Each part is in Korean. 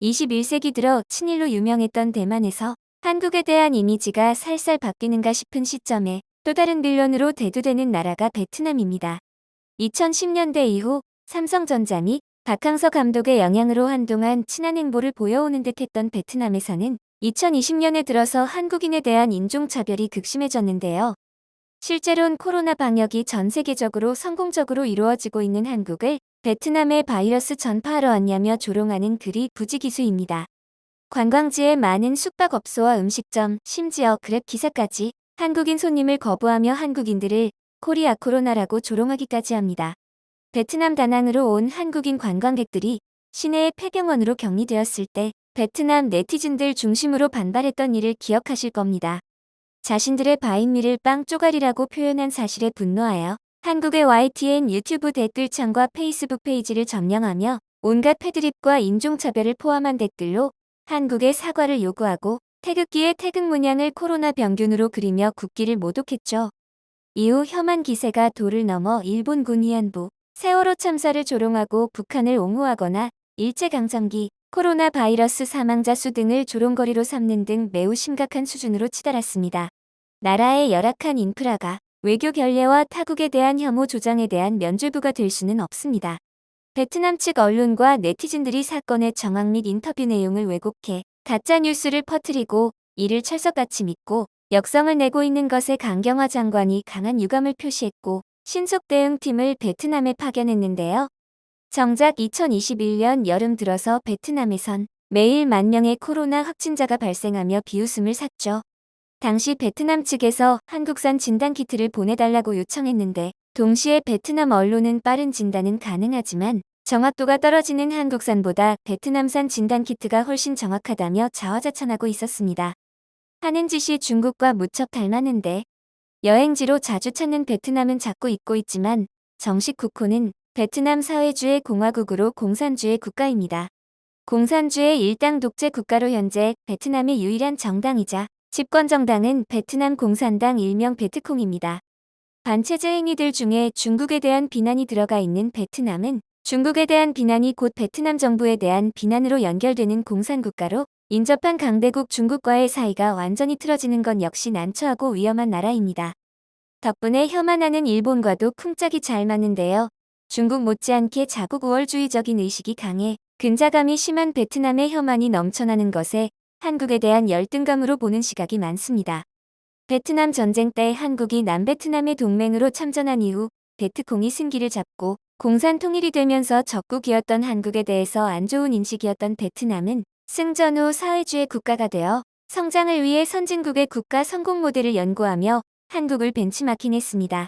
21세기 들어 친일로 유명했던 대만에서 한국에 대한 이미지가 살살 바뀌는가 싶은 시점에 또 다른 빌런으로 대두되는 나라가 베트남입니다. 2010년대 이후 삼성전자 및 박항서 감독의 영향으로 한동안 친한 행보를 보여오는 듯했던 베트남에서는 2020년에 들어서 한국인에 대한 인종차별이 극심해졌는데요. 실제론 코로나 방역이 전 세계적으로 성공적으로 이루어지고 있는 한국을 베트남에 바이러스 전파하러 왔냐며 조롱하는 글이 부지기수입니다. 관광지에 많은 숙박업소와 음식점, 심지어 그랩 기사까지 한국인 손님을 거부하며 한국인들을 코리아 코로나라고 조롱하기까지 합니다. 베트남 다낭으로 온 한국인 관광객들이 시내의 폐병원으로 격리되었을 때 베트남 네티즌들 중심으로 반발했던 일을 기억하실 겁니다. 자신들의 바인미를 빵 쪼가리라고 표현한 사실에 분노하여 한국의 YTN 유튜브 댓글창과 페이스북 페이지를 점령하며 온갖 패드립과 인종차별을 포함한 댓글로 한국의 사과를 요구하고 태극기의 태극 문양을 코로나 병균으로 그리며 국기를 모독했죠. 이후 혐한 기세가 도를 넘어 일본군 위안부, 세월호 참사를 조롱하고 북한을 옹호하거나 일제강점기, 코로나 바이러스 사망자 수 등을 조롱거리로 삼는 등 매우 심각한 수준으로 치달았습니다. 나라의 열악한 인프라가 외교 결례와 타국에 대한 혐오 조장에 대한 면죄부가 될 수는 없습니다. 베트남 측 언론과 네티즌들이 사건의 정황 및 인터뷰 내용을 왜곡해 가짜 뉴스를 퍼뜨리고 이를 철석같이 믿고 역성을 내고 있는 것에 강경화 장관이 강한 유감을 표시했고 신속 대응팀을 베트남에 파견했는데요. 정작 2021년 여름 들어서 베트남에선 매일 10,000명의 코로나 확진자가 발생하며 비웃음을 샀죠. 당시 베트남 측에서 한국산 진단키트를 보내달라고 요청했는데 동시에 베트남 언론은 빠른 진단은 가능하지만 정확도가 떨어지는 한국산보다 베트남산 진단키트가 훨씬 정확하다며 자화자찬하고 있었습니다. 하는 짓이 중국과 무척 닮았는데 여행지로 자주 찾는 베트남은 자꾸 잊고 있지만 정식 국호는 베트남 사회주의 공화국으로 공산주의 국가입니다. 공산주의 일당 독재 국가로 현재 베트남의 유일한 정당이자 집권 정당은 베트남 공산당 일명 베트콩입니다. 반체제 행위들 중에 중국에 대한 비난이 들어가 있는 베트남은 중국에 대한 비난이 곧 베트남 정부에 대한 비난으로 연결되는 공산국가로 인접한 강대국 중국과의 사이가 완전히 틀어지는 건 역시 난처하고 위험한 나라입니다. 덕분에 혐한하는 일본과도 쿵짝이 잘 맞는데요. 중국 못지않게 자국 우월주의적인 의식이 강해 근자감이 심한 베트남의 혐한이 넘쳐나는 것에 한국에 대한 열등감으로 보는 시각이 많습니다. 베트남 전쟁 때 한국이 남베트남의 동맹으로 참전한 이후 베트콩이 승기를 잡고 공산 통일이 되면서 적국이었던 한국에 대해서 안 좋은 인식이었던 베트남은 승전 후 사회주의 국가가 되어 성장을 위해 선진국의 국가 성공 모델을 연구하며 한국을 벤치마킹했습니다.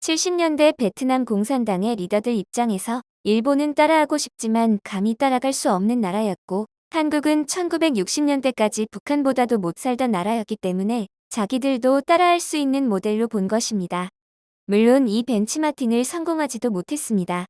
70년대 베트남 공산당의 리더들 입장에서 일본은 따라하고 싶지만 감히 따라갈 수 없는 나라였고 한국은 1960년대까지 북한보다도 못 살던 나라였기 때문에 자기들도 따라할 수 있는 모델로 본 것입니다. 물론 이 벤치마킹을 성공하지도 못했습니다.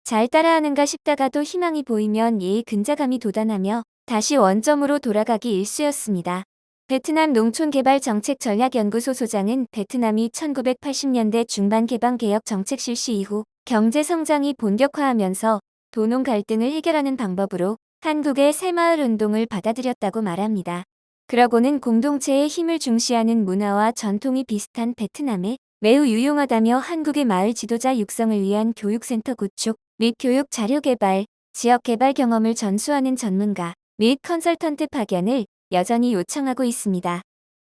잘 따라하는가 싶다가도 희망이 보이면 예의 근자감이 돋아나며 다시 원점으로 돌아가기 일쑤였습니다. 베트남 농촌개발정책전략연구소 소장은 베트남이 1980년대 중반 개방개혁 정책 실시 이후 경제성장이 본격화하면서 도농 갈등을 해결하는 방법으로 한국의 새마을 운동을 받아들였다고 말합니다. 그러고는 공동체의 힘을 중시하는 문화와 전통이 비슷한 베트남에 매우 유용하다며 한국의 마을 지도자 육성을 위한 교육센터 구축 및 교육 자료 개발, 지역 개발 경험을 전수하는 전문가 및 컨설턴트 파견을 여전히 요청하고 있습니다.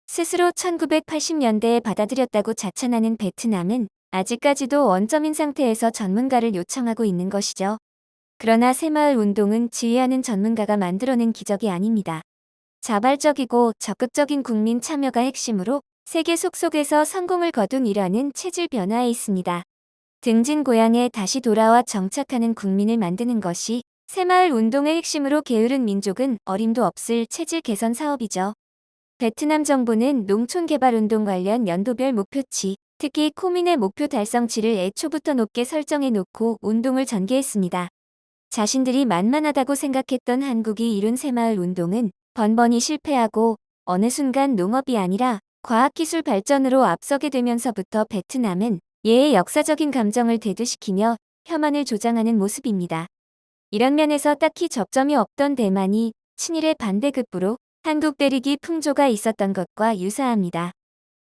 스스로 1980년대에 받아들였다고 자찬하는 베트남은 아직까지도 원점인 상태에서 전문가를 요청하고 있는 것이죠. 그러나 새마을 운동은 지휘하는 전문가가 만들어낸 기적이 아닙니다. 자발적이고 적극적인 국민 참여가 핵심으로 세계 속속에서 성공을 거둔 일화는 체질 변화에 있습니다. 등진 고향에 다시 돌아와 정착하는 국민을 만드는 것이 새마을 운동의 핵심으로 게으른 민족은 어림도 없을 체질 개선 사업이죠. 베트남 정부는 농촌개발운동 관련 연도별 목표치, 특히 코민의 목표 달성치를 애초부터 높게 설정해 놓고 운동을 전개했습니다. 자신들이 만만하다고 생각했던 한국이 이룬 새마을 운동은 번번이 실패하고 어느 순간 농업이 아니라 과학기술 발전으로 앞서게 되면서부터 베트남은 예의 역사적인 감정을 대두시키며 혐한을 조장하는 모습입니다. 이런 면에서 딱히 접점이 없던 대만이 친일의 반대급부로 한국 때리기 풍조가 있었던 것과 유사합니다.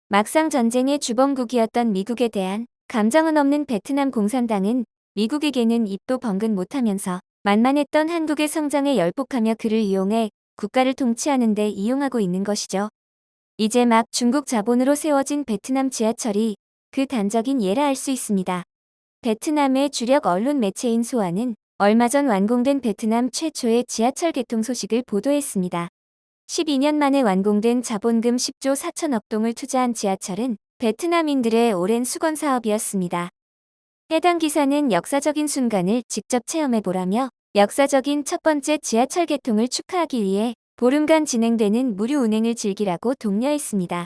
막상 전쟁의 주범국이었던 미국에 대한 감정은 없는 베트남 공산당은 미국에게는 입도 번근 못하면서 만만했던 한국의 성장에 열폭하며 그를 이용해 국가를 통치하는 데 이용하고 있는 것이죠. 이제 막 중국 자본으로 세워진 베트남 지하철이 그 단적인 예라 할 수 있습니다. 베트남의 주력 언론 매체인 소아는 얼마 전 완공된 베트남 최초의 지하철 개통 소식을 보도했습니다. 12년 만에 완공된 자본금 10조 4천억 동을 투자한 지하철은 베트남인들의 오랜 수건 사업이었습니다. 해당 기사는 역사적인 순간을 직접 체험해보라며 역사적인 첫 번째 지하철 개통을 축하하기 위해 보름간 진행되는 무료 운행을 즐기라고 독려했습니다.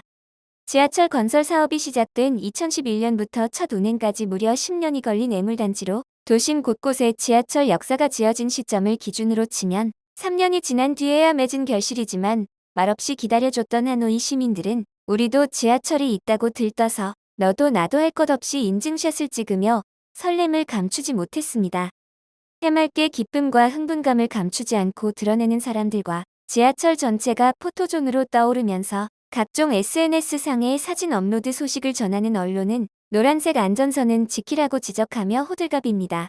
지하철 건설 사업이 시작된 2011년부터 첫 운행까지 무려 10년이 걸린 애물단지로 도심 곳곳에 지하철 역사가 지어진 시점을 기준으로 치면 3년이 지난 뒤에야 맺은 결실이지만 말없이 기다려줬던 하노이 시민들은 우리도 지하철이 있다고 들떠서 너도 나도 할 것 없이 인증샷을 찍으며 설렘을 감추지 못했습니다. 해맑게 기쁨과 흥분감을 감추지 않고 드러내는 사람들과 지하철 전체가 포토존으로 떠오르면서 각종 SNS상의 사진 업로드 소식을 전하는 언론은 노란색 안전선은 지키라고 지적하며 호들갑입니다.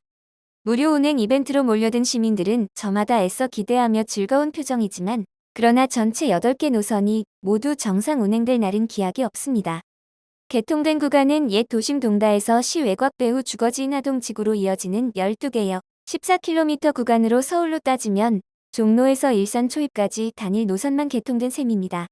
무료 운행 이벤트로 몰려든 시민들은 저마다 애써 기대하며 즐거운 표정이지만 그러나 전체 8개 노선이 모두 정상 운행될 날은 기약이 없습니다. 개통된 구간은 옛 도심 동다에서 시 외곽 배후 주거지 하동지구로 이어지는 12개역 14km 구간으로 서울로 따지면 종로에서 일산 초입까지 단일 노선만 개통된 셈입니다.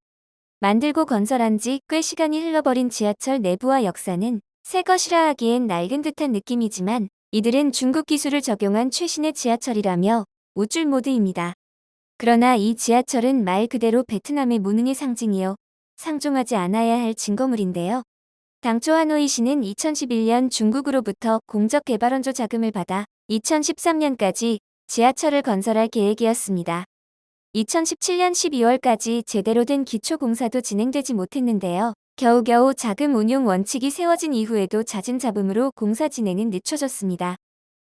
만들고 건설한 지 꽤 시간이 흘러버린 지하철 내부와 역사는 새 것이라 하기엔 낡은 듯한 느낌이지만 이들은 중국 기술을 적용한 최신의 지하철이라며 우쭐 모드입니다. 그러나 이 지하철은 말 그대로 베트남의 무능의 상징이요. 상종하지 않아야 할 증거물인데요. 당초 하노이시는 2011년 중국으로부터 공적개발원조 자금을 받아 2013년까지 지하철을 건설할 계획이었습니다. 2017년 12월까지 제대로 된 기초공사도 진행되지 못했는데요. 겨우겨우 자금 운용 원칙이 세워진 이후에도 잦은 잡음으로 공사 진행은 늦춰졌습니다.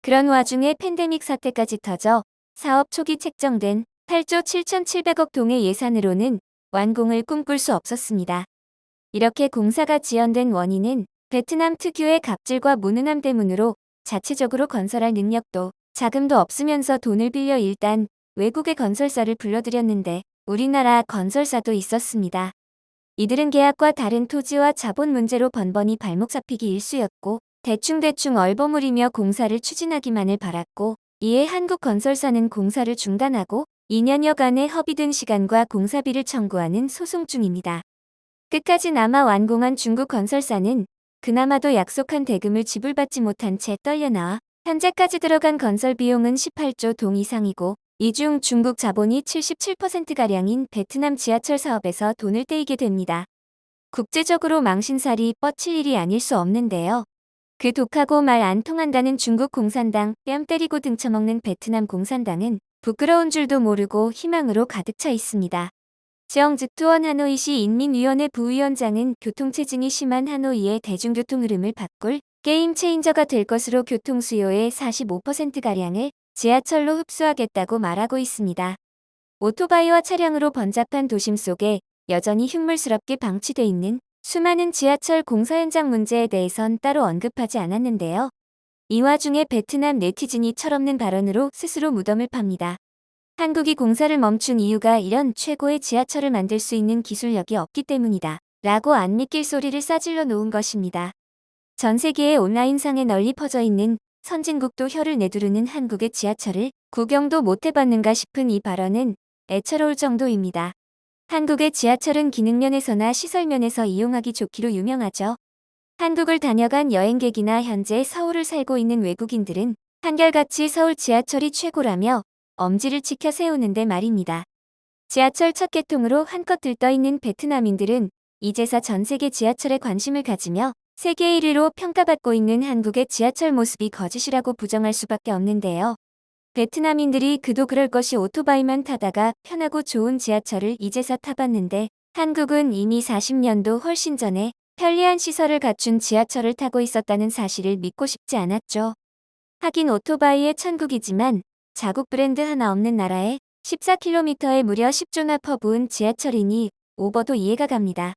그런 와중에 팬데믹 사태까지 터져 사업 초기 책정된 8조 7,700억 동의 예산으로는 완공을 꿈꿀 수 없었습니다. 이렇게 공사가 지연된 원인은 베트남 특유의 갑질과 무능함 때문으로 자체적으로 건설할 능력도 자금도 없으면서 돈을 빌려 일단 외국의 건설사를 불러들였는데 우리나라 건설사도 있었습니다. 이들은 계약과 다른 토지와 자본 문제로 번번이 발목 잡히기 일쑤였고 대충대충 얼버무리며 공사를 추진하기만을 바랐고 이에 한국 건설사는 공사를 중단하고 2년여간의 허비든 시간과 공사비를 청구하는 소송 중입니다. 끝까지 남아 완공한 중국 건설사는 그나마도 약속한 대금을 지불받지 못한 채 떨려나와 현재까지 들어간 건설 비용은 18조 동 이상이고 이 중 중국 자본이 77%가량인 베트남 지하철 사업에서 돈을 떼이게 됩니다. 국제적으로 망신살이 뻗칠 일이 아닐 수 없는데요. 그 독하고 말 안 통한다는 중국 공산당 뺨 때리고 등쳐먹는 베트남 공산당은 부끄러운 줄도 모르고 희망으로 가득 차 있습니다. 정즉투원 하노이시 인민위원회 부위원장은 교통체증이 심한 하노이의 대중교통 흐름을 바꿀 게임 체인저가 될 것으로 교통 수요의 45%가량을 지하철로 흡수하겠다고 말하고 있습니다. 오토바이와 차량으로 번잡한 도심 속에 여전히 흉물스럽게 방치돼 있는 수많은 지하철 공사 현장 문제에 대해선 따로 언급하지 않았는데요. 이 와중에 베트남 네티즌이 철없는 발언으로 스스로 무덤을 팝니다. 한국이 공사를 멈춘 이유가 이런 최고의 지하철을 만들 수 있는 기술력이 없기 때문이다. 라고 안 믿길 소리를 싸질러 놓은 것입니다. 전 세계의 온라인상에 널리 퍼져 있는 선진국도 혀를 내두르는 한국의 지하철을 구경도 못 해봤는가 싶은 이 발언은 애처로울 정도입니다. 한국의 지하철은 기능면에서나 시설면에서 이용하기 좋기로 유명하죠. 한국을 다녀간 여행객이나 현재 서울을 살고 있는 외국인들은 한결같이 서울 지하철이 최고라며 엄지를 치켜 세우는데 말입니다. 지하철 첫 개통으로 한껏 들떠있는 베트남인들은 이제서 전 세계 지하철에 관심을 가지며 세계 1위로 평가받고 있는 한국의 지하철 모습이 거짓이라고 부정할 수밖에 없는데요. 베트남인들이 그도 그럴 것이 오토바이만 타다가 편하고 좋은 지하철을 이제서 타봤는데 한국은 이미 40년도 훨씬 전에 편리한 시설을 갖춘 지하철을 타고 있었다는 사실을 믿고 싶지 않았죠. 하긴 오토바이의 천국이지만 자국 브랜드 하나 없는 나라에 14km에 무려 10조나 퍼부은 지하철이니 오버도 이해가 갑니다.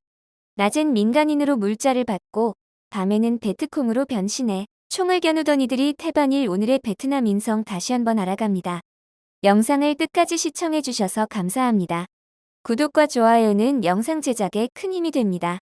낮엔 민간인으로 물자를 받고 밤에는 베트콩으로 변신해 총을 겨누던 이들이 태반일 오늘의 베트남 인성 다시 한번 알아갑니다. 영상을 끝까지 시청해주셔서 감사합니다. 구독과 좋아요는 영상 제작에 큰 힘이 됩니다.